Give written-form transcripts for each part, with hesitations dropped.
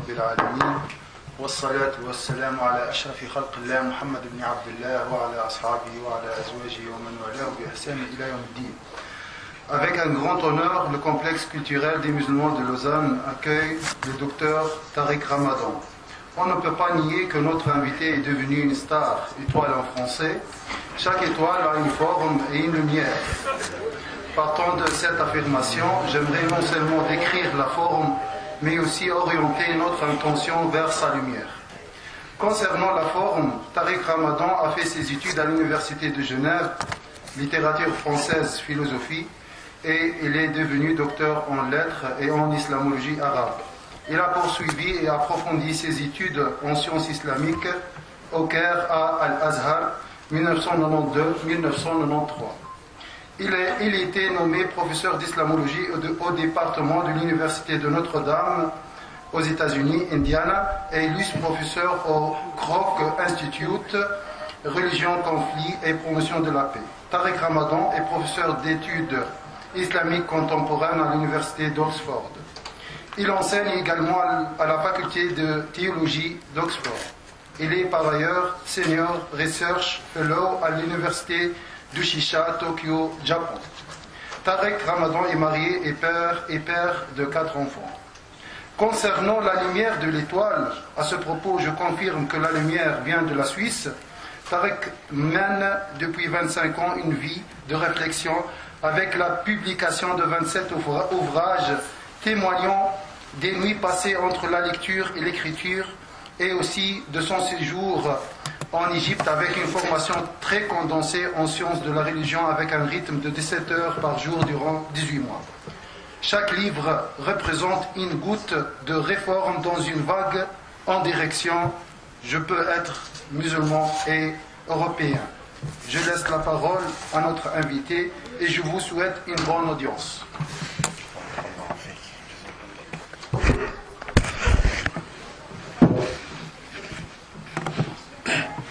رب العالمين والصلاة والسلام على أشرف خلق الله محمد بن عبد الله وعلى أصحابه وعلى أزواجه ومن والاه بإحسان إلى يوم الدين. Avec un grand honneur, le complexe culturel des musulmans de Lausanne accueille le docteur Tariq Ramadan. On ne peut pas nier que notre invité est devenu une star, étoile en français. Chaque étoile a une forme et une lumière. Partant de cette affirmation, j'aimerais non seulement décrire la forme, mais aussi orienter notre intention vers sa lumière. Concernant la forme, Tariq Ramadan a fait ses études à l'Université de Genève, littérature française, philosophie, et il est devenu docteur en lettres et en islamologie arabe. Il a poursuivi et approfondi ses études en sciences islamiques au Caire à Al-Azhar, 1992-1993. Il a été nommé professeur d'islamologie au département de l'Université de Notre-Dame aux États-Unis, Indiana, et illustre professeur au Kroc Institute, religion, conflit et promotion de la paix. Tariq Ramadan est professeur d'études islamiques contemporaines à l'Université d'Oxford. Il enseigne également à la faculté de théologie d'Oxford. Il est par ailleurs Senior Research Fellow à l'Université d'Ushisha, Tokyo, Japon. Tariq Ramadan est marié et père de 4 enfants. Concernant la lumière de l'étoile, à ce propos, je confirme que la lumière vient de la Suisse. Tariq mène depuis 25 ans une vie de réflexion avec la publication de 27 ouvrages témoignant des nuits passées entre la lecture et l'écriture et aussi de son séjour en Égypte avec une formation très condensée en sciences de la religion avec un rythme de 17 heures par jour durant 18 mois. Chaque livre représente une goutte de réforme dans une vague en direction je peux être musulman et européen. Je laisse la parole à notre invité et je vous souhaite une bonne audience.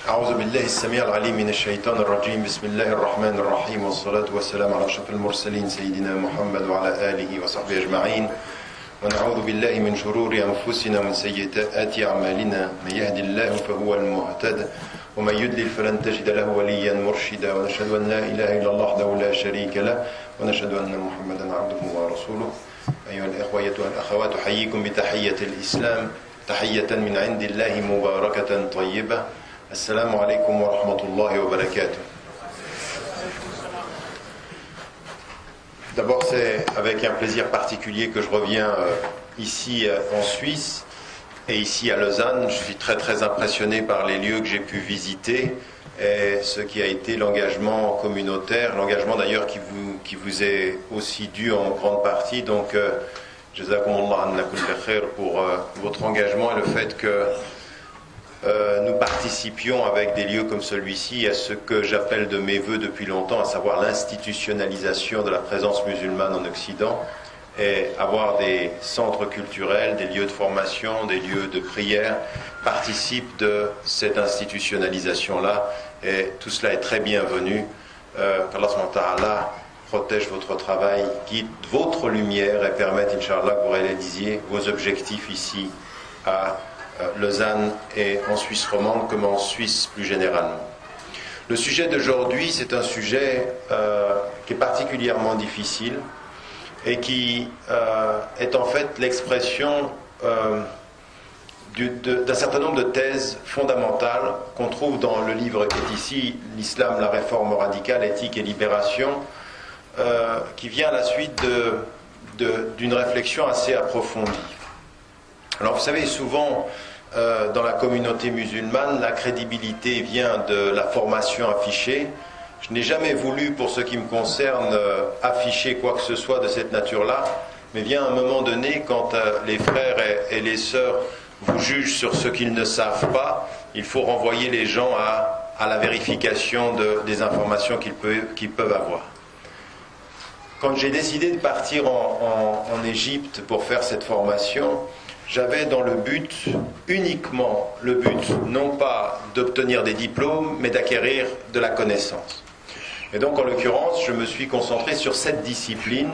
أعوذ بالله السميع العليم من الشيطان الرجيم بسم الله الرحمن الرحيم والصلاة والسلام على أشرف المرسلين سيدنا محمد وعلى آله وصحبه أجمعين ونعوذ بالله من شرور أنفسنا ومن سيئات أعمالنا من يهد الله فهو المهتد ومن يضلل فلن تجد له وليا مرشدا ونشهد أن لا إله إلا الله وحده لا شريك له ونشهد أن محمدا عبده ورسوله أيها الإخوة أيتها الأخوات أحييكم بتحية الإسلام تحية من عند الله مباركة طيبة Assalamu alaikum wa rahmatullahi wa barakatuh. D'abord, c'est avec un plaisir particulier que je reviens ici en Suisse et ici à Lausanne. Je suis très très impressionné par les lieux que j'ai pu visiter et ce qui a été l'engagement communautaire, l'engagement d'ailleurs qui vous est aussi dû en grande partie. Donc, jazakumullah anna kulli khair pour votre engagement et le fait que nous participions avec des lieux comme celui-ci à ce que j'appelle de mes voeux depuis longtemps, à savoir l'institutionnalisation de la présence musulmane en Occident, et avoir des centres culturels, des lieux de formation, des lieux de prière participent de cette institutionnalisation-là, et tout cela est très bienvenu. Qu'Allah subhanahu wa ta'ala protège votre travail, guide votre lumière et permette, Inch'Allah, que vous réalisiez vos objectifs ici à Lausanne et en Suisse romande comme en Suisse plus généralement. Le sujet d'aujourd'hui, c'est un sujet qui est particulièrement difficile et qui est en fait l'expression d'un certain nombre de thèses fondamentales qu'on trouve dans le livre qui est ici, L'Islam, la réforme radicale, éthique et libération, qui vient à la suite d'une réflexion assez approfondie. Alors vous savez, souvent dans la communauté musulmane, la crédibilité vient de la formation affichée. Je n'ai jamais voulu, pour ce qui me concerne, afficher quoi que ce soit de cette nature-là, mais vient un moment donné, quand les frères et les sœurs vous jugent sur ce qu'ils ne savent pas, il faut renvoyer les gens à la vérification des informations qu'ils peuvent avoir. Quand j'ai décidé de partir en Égypte pour faire cette formation, j'avais dans le but, uniquement le but, non pas d'obtenir des diplômes, mais d'acquérir de la connaissance. Et donc, en l'occurrence, je me suis concentré sur cette discipline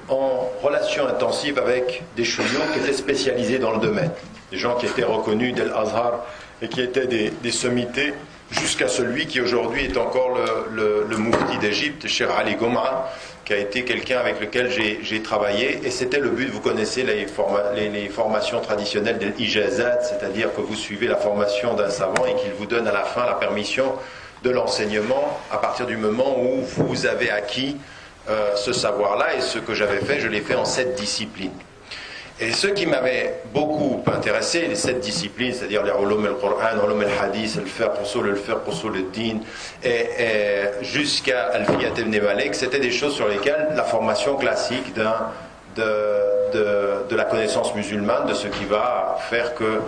en relation intensive avec des chouyours qui étaient spécialisés dans le domaine, des gens qui étaient reconnus d'El Azhar et qui étaient des sommités, jusqu'à celui qui aujourd'hui est encore le Mufti d'Égypte, Cheikh Ali Gomra, qui a été quelqu'un avec lequel j'ai travaillé, et c'était le but. Vous connaissez les formations traditionnelles de l'Ijazat, c'est-à-dire que vous suivez la formation d'un savant et qu'il vous donne à la fin la permission de l'enseignement à partir du moment où vous avez acquis ce savoir-là. Et ce que j'avais fait, je l'ai fait en 7 disciplines. Et ce qui m'avait beaucoup intéressé, les 7 disciplines, c'est-à-dire les ulum al-Qur'an, ulum al-Hadith, al-Fiqh, usul al-Din, et jusqu'à Alfiyat ibn Malik, c'était des choses sur lesquelles la formation classique de la connaissance musulmane, de ce qui va faire que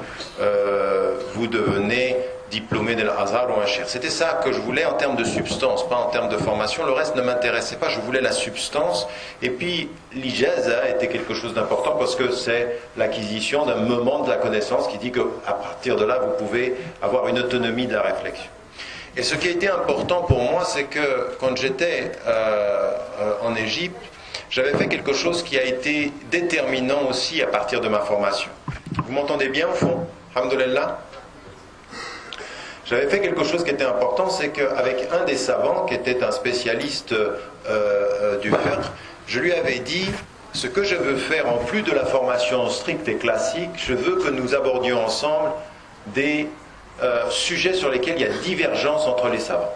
vous devenez diplômé de l'Azhar ou un cher. C'était ça que je voulais en termes de substance, pas en termes de formation. Le reste ne m'intéressait pas, je voulais la substance. Et puis l'ijaza était quelque chose d'important parce que c'est l'acquisition d'un moment de la connaissance qui dit qu'à partir de là, vous pouvez avoir une autonomie de la réflexion. Et ce qui a été important pour moi, c'est que quand j'étais en Égypte, j'avais fait quelque chose qui a été déterminant aussi à partir de ma formation. Vous m'entendez bien au fond? Alhamdoulilah. J'avais fait quelque chose qui était important, c'est qu'avec un des savants, qui était un spécialiste du fiqh, je lui avais dit, ce que je veux faire en plus de la formation stricte et classique, je veux que nous abordions ensemble des sujets sur lesquels il y a divergence entre les savants.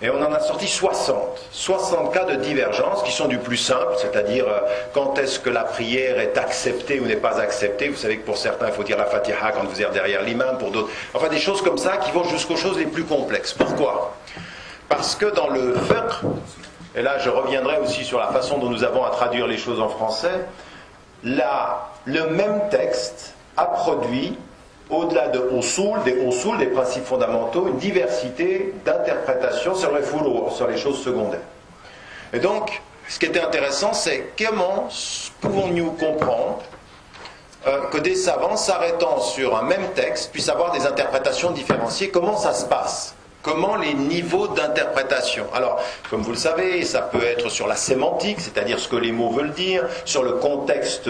Et on en a sorti 60 cas de divergence qui sont du plus simple, c'est-à-dire quand est-ce que la prière est acceptée ou n'est pas acceptée. Vous savez que pour certains, il faut dire la Fatiha quand vous êtes derrière l'imam, pour d'autres, enfin des choses comme ça qui vont jusqu'aux choses les plus complexes. Pourquoi? Parce que dans le fiqh, et là je reviendrai aussi sur la façon dont nous avons à traduire les choses en français, le même texte a produit, au-delà de usul, des principes fondamentaux, une diversité d'interprétations sur les furu', sur les choses secondaires. Et donc, ce qui était intéressant, c'est comment pouvons-nous comprendre que des savants s'arrêtant sur un même texte puissent avoir des interprétations différenciées. Comment ça se passe? Comment les niveaux d'interprétation? Alors, comme vous le savez, ça peut être sur la sémantique, c'est-à-dire ce que les mots veulent dire, sur le contexte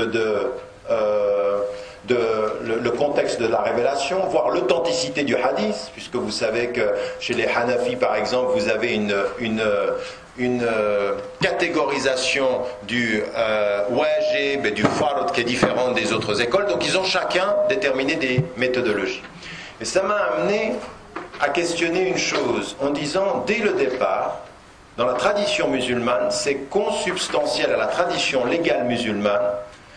le contexte de la révélation, voire l'authenticité du hadith, puisque vous savez que chez les Hanafi par exemple, vous avez une catégorisation du wajib et du fard qui est différente des autres écoles, donc ils ont chacun déterminé des méthodologies. Et ça m'a amené à questionner une chose en disant, dès le départ, dans la tradition musulmane, c'est consubstantiel à la tradition légale musulmane.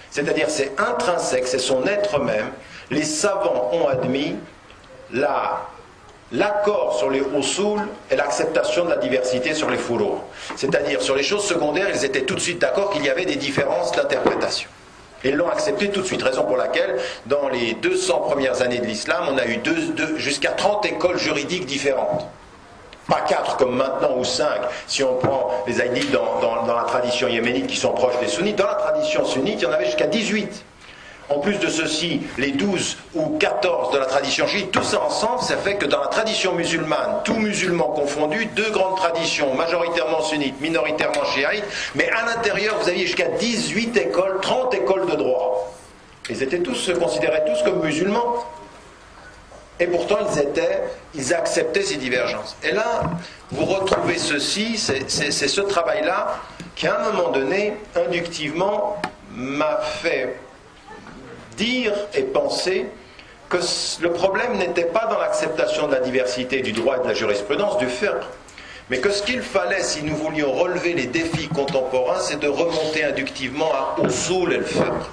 C'est-à-dire c'est intrinsèque, c'est son être même. Les savants ont admis l'accord sur les usul et l'acceptation de la diversité sur les furu'. C'est-à-dire sur les choses secondaires, ils étaient tout de suite d'accord qu'il y avait des différences d'interprétation. Ils l'ont accepté tout de suite, raison pour laquelle dans les 200 premières années de l'islam, on a eu jusqu'à 30 écoles juridiques différentes. Pas 4 comme maintenant ou 5 si on prend les haïdites dans la tradition yéménite qui sont proches des sunnites. Dans la tradition sunnite, il y en avait jusqu'à 18. En plus de ceci, les 12 ou 14 de la tradition chiite, tout ça ensemble, ça fait que dans la tradition musulmane, tous musulmans confondus, 2 grandes traditions, majoritairement sunnites, minoritairement chiites, mais à l'intérieur, vous aviez jusqu'à 18 écoles, 30 écoles de droit. Ils se considéraient tous comme musulmans. Et pourtant, ils acceptaient ces divergences. Et là, vous retrouvez ceci, c'est ce travail-là qui, à un moment donné, inductivement, m'a fait dire et penser que le problème n'était pas dans l'acceptation de la diversité du droit et de la jurisprudence, du fiqh, mais que ce qu'il fallait, si nous voulions relever les défis contemporains, c'est de remonter inductivement à usul el-fiqh,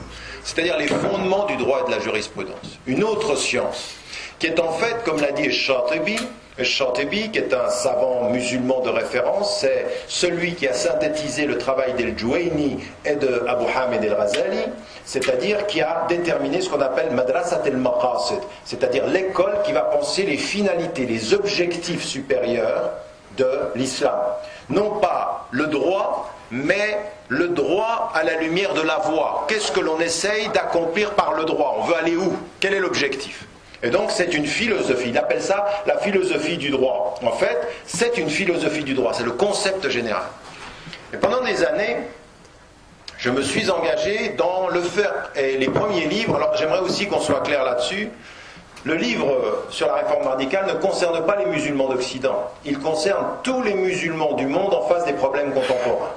c'est-à-dire les fondements du droit et de la jurisprudence. Une autre science, qui est en fait, comme l'a dit Shatibi, qui est un savant musulman de référence, c'est celui qui a synthétisé le travail d'El-Juwayni et de Abu Hamid el-Ghazali, c'est-à-dire qui a déterminé ce qu'on appelle Madrasat el-Maqasid, c'est-à-dire l'école qui va penser les finalités, les objectifs supérieurs de l'islam. Non pas le droit, mais le droit à la lumière de la voie. Qu'est-ce que l'on essaye d'accomplir par le droit? On veut aller où? Quel est l'objectif? Et donc c'est une philosophie, il appelle ça la philosophie du droit. En fait, c'est une philosophie du droit, c'est le concept général. Et pendant des années, je me suis engagé dans le fiqh. Et les premiers livres, alors j'aimerais aussi qu'on soit clair là-dessus, le livre sur la réforme radicale ne concerne pas les musulmans d'Occident. Il concerne tous les musulmans du monde en face des problèmes contemporains.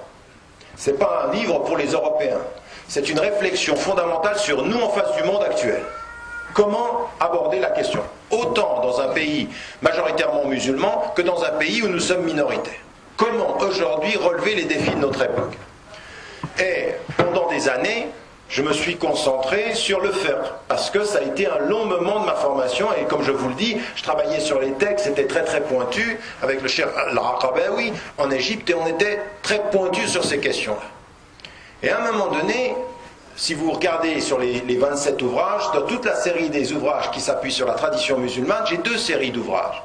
Ce n'est pas un livre pour les Européens. C'est une réflexion fondamentale sur nous en face du monde actuel. Comment aborder la question, autant dans un pays majoritairement musulman que dans un pays où nous sommes minoritaires. Comment aujourd'hui relever les défis de notre époque. Et pendant des années, je me suis concentré sur le fiqh, parce que ça a été un long moment de ma formation, et comme je vous le dis, je travaillais sur les textes, c'était très très pointu, avec le cheikh Al-Aqabawi en Égypte, et on était très pointu sur ces questions-là. Et à un moment donné, si vous regardez sur les 27 ouvrages, dans toute la série des ouvrages qui s'appuient sur la tradition musulmane, j'ai deux séries d'ouvrages.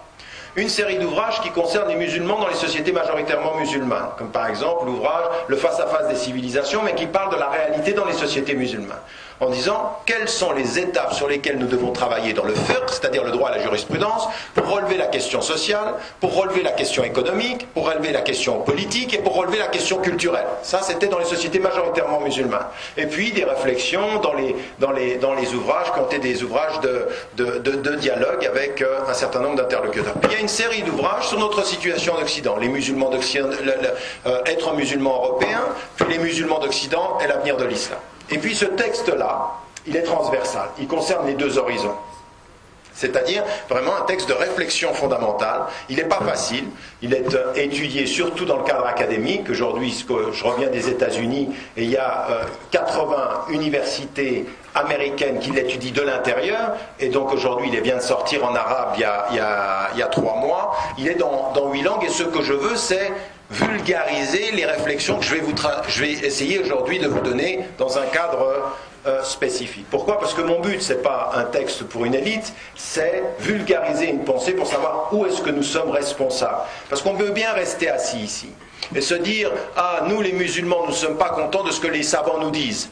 Une série d'ouvrages qui concerne les musulmans dans les sociétés majoritairement musulmanes, comme par exemple l'ouvrage Le face-à-face des civilisations, mais qui parle de la réalité dans les sociétés musulmanes, en disant quelles sont les étapes sur lesquelles nous devons travailler dans le fiqh, c'est-à-dire le droit à la jurisprudence, pour relever la question sociale, pour relever la question économique, pour relever la question politique et pour relever la question culturelle. Ça, c'était dans les sociétés majoritairement musulmanes. Et puis des réflexions dans les ouvrages qui ont été des ouvrages de dialogue avec un certain nombre d'interlocuteurs. Il y a une série d'ouvrages sur notre situation en Occident, les musulmans d'Occident, être un musulman européen, puis les musulmans d'Occident et l'avenir de l'islam. Et puis ce texte-là, il est transversal, il concerne les deux horizons. C'est-à-dire vraiment un texte de réflexion fondamentale. Il n'est pas facile, il est étudié surtout dans le cadre académique. Aujourd'hui, je reviens des États-Unis et il y a 80 universités américaines qui l'étudient de l'intérieur. Et donc aujourd'hui, il vient de sortir en arabe il y a 3 mois. Il est dans 8 langues et ce que je veux, c'est vulgariser les réflexions que je vais essayer aujourd'hui de vous donner dans un cadre spécifique. Pourquoi ? Parce que mon but, ce n'est pas un texte pour une élite, c'est vulgariser une pensée pour savoir où est-ce que nous sommes responsables. Parce qu'on peut bien rester assis ici et se dire « Ah, nous les musulmans, nous ne sommes pas contents de ce que les savants nous disent. »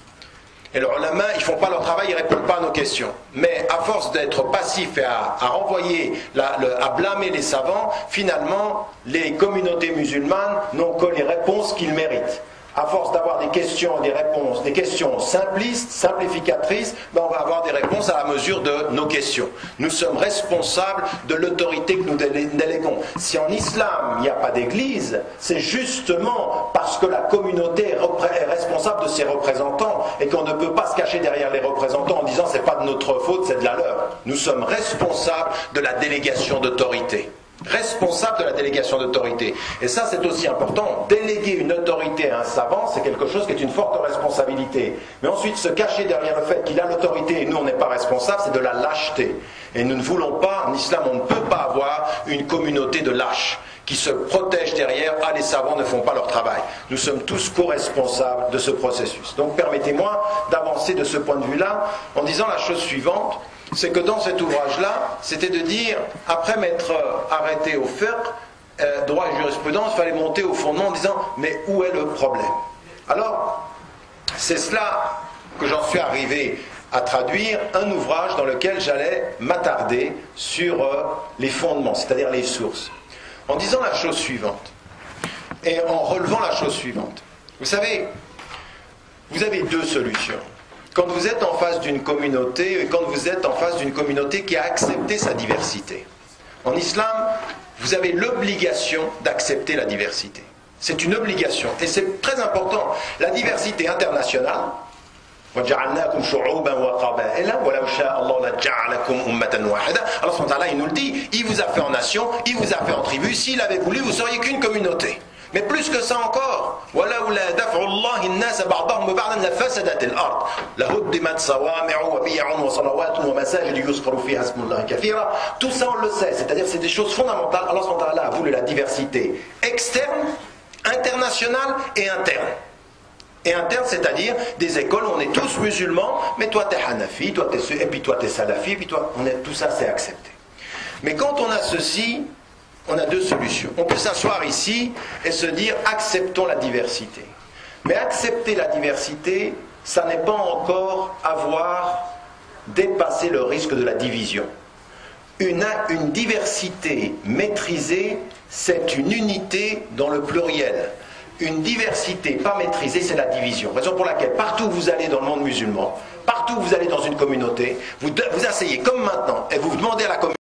Et leurs ulama, ils ne font pas leur travail, ils ne répondent pas à nos questions. Mais à force d'être passifs et à renvoyer, à blâmer les savants, finalement, les communautés musulmanes n'ont que les réponses qu'ils méritent. À force d'avoir des questions et des réponses, des questions simplistes, simplificatrices, on va avoir des réponses à la mesure de nos questions. Nous sommes responsables de l'autorité que nous déléguons. Si en islam il n'y a pas d'église, c'est justement parce que la communauté est responsable de ses représentants et qu'on ne peut pas se cacher derrière les représentants en disant c'est pas de notre faute, c'est de la leur. Nous sommes responsables de la délégation d'autorité. Responsable de la délégation d'autorité. Et ça, c'est aussi important. Déléguer une autorité à un savant, c'est quelque chose qui est une forte responsabilité. Mais ensuite, se cacher derrière le fait qu'il a l'autorité et nous, on n'est pas responsable, c'est de la lâcheté. Et nous ne voulons pas, en islam, on ne peut pas avoir une communauté de lâches qui se protègent derrière « Ah, les savants ne font pas leur travail ». Nous sommes tous co-responsables de ce processus. Donc, permettez-moi d'avancer de ce point de vue-là en disant la chose suivante. C'est que dans cet ouvrage-là, c'était de dire, après m'être arrêté au fiqh, droit et jurisprudence, il fallait monter au fondement en disant, mais où est le problème ? Alors, c'est cela que j'en suis arrivé à traduire, un ouvrage dans lequel j'allais m'attarder sur les fondements, c'est-à-dire les sources, en disant la chose suivante, et en relevant la chose suivante. Vous savez, vous avez deux solutions. Quand vous êtes en face d'une communauté, quand vous êtes en face d'une communauté qui a accepté sa diversité. En islam, vous avez l'obligation d'accepter la diversité. C'est une obligation. Et c'est très important. La diversité internationale, Allah il nous le dit, il vous a fait en nation, il vous a fait en tribu, s'il avait voulu, vous seriez qu'une communauté. Mais plus que ça encore, tout ça on le sait, c'est-à-dire c'est des choses fondamentales. Allah a voulu la diversité externe, internationale et interne. Et interne, c'est-à-dire des écoles où on est tous musulmans, mais toi t'es Hanafi, toi t'es et puis toi t'es Salafi, et puis toi, tout ça c'est accepté. Mais quand on a ceci, on a deux solutions. On peut s'asseoir ici et se dire acceptons la diversité. Mais accepter la diversité, ça n'est pas encore avoir dépassé le risque de la division. Une diversité maîtrisée, c'est une unité dans le pluriel. une diversité pas maîtrisée, c'est la division. Raison pour laquelle, partout où vous allez dans le monde musulman, partout où vous allez dans une communauté, vous asseyez comme maintenant et vous demandez à la communauté